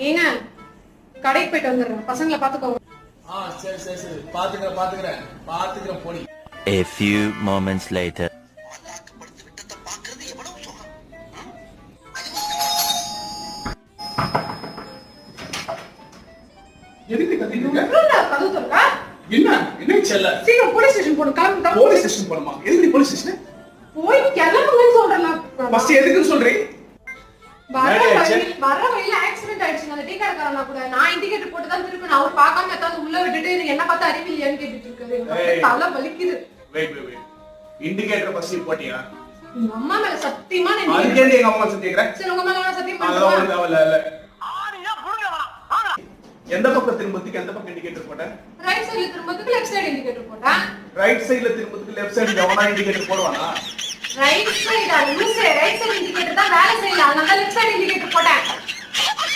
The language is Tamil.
ஏங்க கடைக்கு போயிட்டு வந்துடுறேன், பசங்களை பாத்துக்கோங்க. சரி சரி சரி, பாத்துக்கிறேன் போடி. A few moments later. எதுக்கு கத்திட்டு இருக்க? கதவு திறக்கா? என்ன செல்ல? சீக்கிரம் போலீஸ் ஸ்டேஷன் போகணும், கிளம்புங்க. போலீஸ் ஸ்டேஷன் போணுமா? எதுக்கு போலீஸ் ஸ்டேஷன்? போய் கிளம்புங்கன்னு சொல்றேன். ஃபர்ஸ்ட் எதுக்குன்னு சொல்றீங்க? வர வழியில ஆக்சிடென்ட் ஆயிடுச்சு. அந்த டீ கடைக்காரனா கூட நான் இண்டிகேட்டர் போட்டு தான் திருப்பி அவர் பார்க்காம எத்தாந்து உள்ள விட்டுட்டு என்ன பார்த்து அறிவில்லையான்னு கேட்டுட்டு இருக்காரு. தலை வலிக்குது. வெயிட் இண்டிகேட்டர் ஃபர்ஸ்ட் போட்டியா? எங்க அம்மா மேல சத்தியமா நான் அதுக்கே எங்க அம்மா சத்தியக்கிறேன். சரி உங்க மேல நான் சத்தியம் அதெல்லாம் பண்றேன். இல்ல. எந்த பக்கம் திரும்பத்துக்கு எந்த பக்கம் இண்டிகேட்டர் போட்ட? ரைட் சைடுல திரும்பத்துக்கு லெஃப்ட் சைடு இண்டிகேட்டர் போட்டேன். ரைட் சைடுல திரும்பத்துக்கு லெஃப்ட் சைடு எவனா இண்டிகேட்டர் போடுவானா? ரைட் சைடு லூசே, ரைட் சைடு இண்டிகேட்டர் தான் வேலை செய்யல, அதனால லெஃப்ட் சைடு இண்டிகேட்டர் போட்டேன்.